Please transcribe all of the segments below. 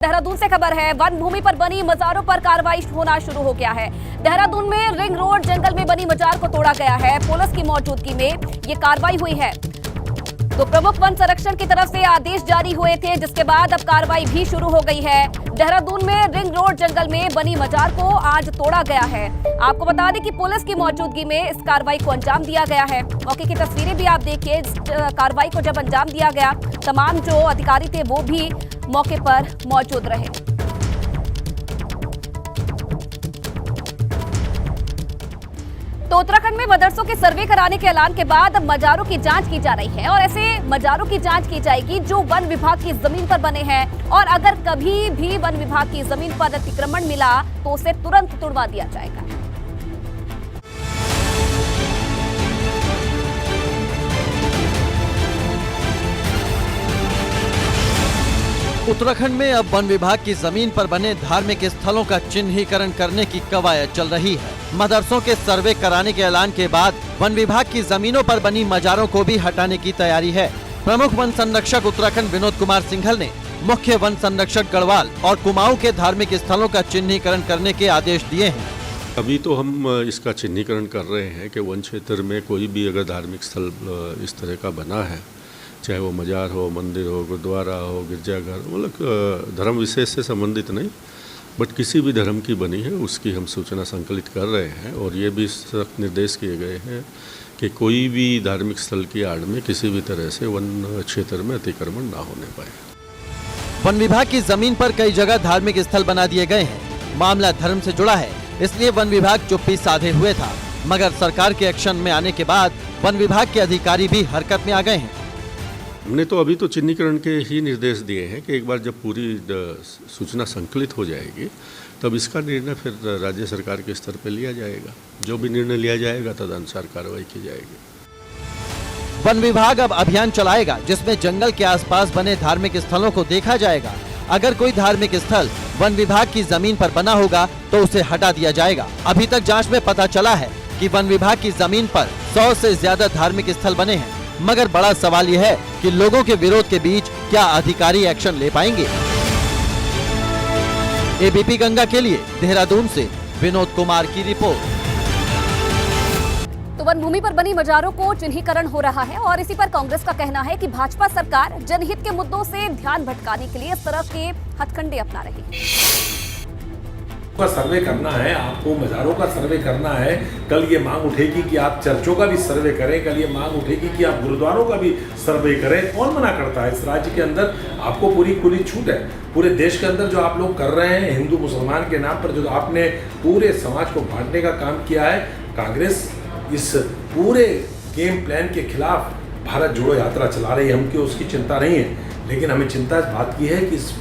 देहरादून से खबर है। वन भूमि पर बनी मजारों पर कार्रवाई होना शुरू हो गया है। देहरादून में रिंग रोड जंगल में बनी मजार को तोड़ा गया है। पुलिस की मौजूदगी में ये कार्रवाई हुई है। तो प्रमुख वन संरक्षण की तरफ से आदेश जारी हुए थे, जिसके बाद अब कार्रवाई भी शुरू हो गई है। देहरादून में रिंग रोड जंगल में बनी मजार को आज तोड़ा गया है। आपको बता दें कि पुलिस की मौजूदगी में इस कार्रवाई को अंजाम दिया गया है। मौके की तस्वीरें भी आप देखिए। इस कार्रवाई को जब अंजाम दिया गया, तमाम जो अधिकारी थे वो भी मौके पर मौजूद रहे। तो उत्तराखंड में मदरसों के सर्वे कराने के ऐलान के बाद अब मजारों की जांच की जा रही है और ऐसे मजारों की जांच की जाएगी जो वन विभाग की जमीन पर बने हैं, और अगर कभी भी वन विभाग की जमीन पर अतिक्रमण मिला तो उसे तुरंत तुड़वा दिया जाएगा। उत्तराखंड में अब वन विभाग की जमीन पर बने धार्मिक स्थलों का चिन्हीकरण करने की कवायद चल रही है। मदरसों के सर्वे कराने के ऐलान के बाद वन विभाग की जमीनों पर बनी मजारों को भी हटाने की तैयारी है। प्रमुख वन संरक्षक उत्तराखंड विनोद कुमार सिंघल ने मुख्य वन संरक्षक गढ़वाल और कुमाऊं के धार्मिक स्थलों का चिन्हीकरण करने के आदेश दिए हैं। अभी तो हम इसका चिन्हीकरण कर रहे हैं कि वन क्षेत्र में कोई भी अगर धार्मिक स्थल इस तरह का बना है, चाहे वो मजार हो, मंदिर हो, गुरुद्वारा हो, गिरजाघर, मतलब धर्म विशेष से संबंधित नहीं, बट किसी भी धर्म की बनी है उसकी हम सूचना संकलित कर रहे हैं। और ये भी सख्त निर्देश किए गए हैं कि कोई भी धार्मिक स्थल की आड़ में किसी भी तरह से वन क्षेत्र में अतिक्रमण ना होने पाए। वन विभाग की जमीन पर कई जगह धार्मिक स्थल बना दिए गए हैं। मामला धर्म से जुड़ा है, इसलिए वन विभाग चुप्पी साधे हुए था, मगर सरकार के एक्शन में आने के बाद वन विभाग के अधिकारी भी हरकत में आ गए हैं। हमने तो अभी तो चिन्हीकरण के ही निर्देश दिए हैं कि एक बार जब पूरी सूचना संकलित हो जाएगी तब इसका निर्णय फिर राज्य सरकार के स्तर पर लिया जाएगा। जो भी निर्णय लिया जाएगा तदनुसार कार्रवाई की जाएगी। वन विभाग अब अभियान चलाएगा जिसमें जंगल के आसपास बने धार्मिक स्थलों को देखा जाएगा। अगर कोई धार्मिक स्थल वन विभाग की जमीन पर बना होगा तो उसे हटा दिया जाएगा। अभी तक जांच में पता चला है कि वन विभाग की जमीन पर 100 से ज्यादा धार्मिक स्थल बने हैं, मगर बड़ा सवाल यह है कि लोगों के विरोध के बीच क्या अधिकारी एक्शन ले पाएंगे। एबीपी गंगा के लिए देहरादून से विनोद कुमार की रिपोर्ट। तो वन भूमि पर बनी मजारों को चिन्हीकरण हो रहा है और इसी पर कांग्रेस का कहना है कि भाजपा सरकार जनहित के मुद्दों से ध्यान भटकाने के लिए इस तरह के हथकंडे अपना रही है। का सर्वे करना है, आपको मज़ारों का सर्वे करना है। कल ये मांग उठेगी कि आप चर्चों का भी सर्वे करें, कल ये मांग उठेगी कि आप गुरुद्वारों का भी सर्वे करें। कौन मना करता है? इस राज्य के अंदर आपको पूरी खुली छूट है। पूरे देश के अंदर जो आप लोग कर रहे हैं हिंदू मुसलमान के नाम पर, जो आपने पूरे समाज को बांटने का काम किया है, कांग्रेस इस पूरे गेम प्लान के खिलाफ भारत जोड़ो यात्रा चला रही है। हमको उसकी चिंता नहीं है, लेकिन हमें चिंता इस बात की है कि इस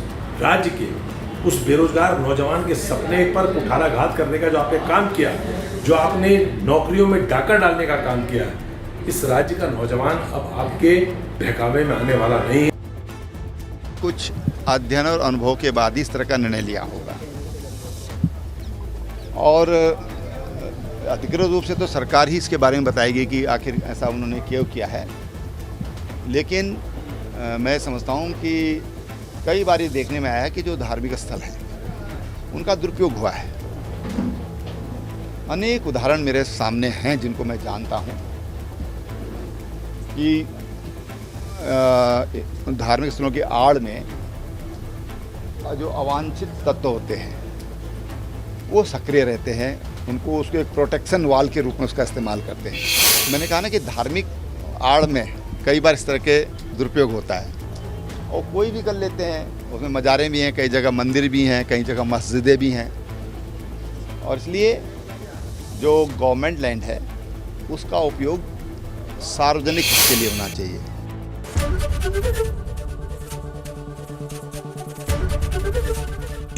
राज्य के उस बेरोजगार नौजवान के सपने पर कुठाराघात करने का जो आपने काम किया, जो आपने नौकरियों में डाका डालने का काम किया, इस राज्य का नौजवान अब आपके बहकावे में आने वाला नहीं है। कुछ अध्ययन और अनुभव के बाद इस तरह का निर्णय लिया होगा, और अधिकृत रूप से तो सरकार ही इसके बारे में बताएगी कि आखिर ऐसा उन्होंने क्यों किया है। लेकिन मैं समझता हूँ कि कई बार ये देखने में आया है कि जो धार्मिक स्थल है उनका दुरुपयोग हुआ है। अनेक उदाहरण मेरे सामने हैं जिनको मैं जानता हूं कि धार्मिक स्थलों की आड़ में जो अवांछित तत्व होते हैं वो सक्रिय रहते हैं। उनको उसको एक प्रोटेक्शन वॉल के रूप में उसका इस्तेमाल करते हैं। मैंने कहा ना कि धार्मिक आड़ में कई बार इस तरह के दुरुपयोग होता है, और कोई भी कर लेते हैं। उसमें मज़ारें भी हैं, कई जगह मंदिर भी हैं, कई जगह मस्जिदें भी हैं, और इसलिए जो गवर्नमेंट लैंड है उसका उपयोग सार्वजनिक के लिए होना चाहिए।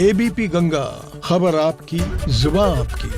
एबीपी गंगा, खबर आपकी, जुबान आपकी।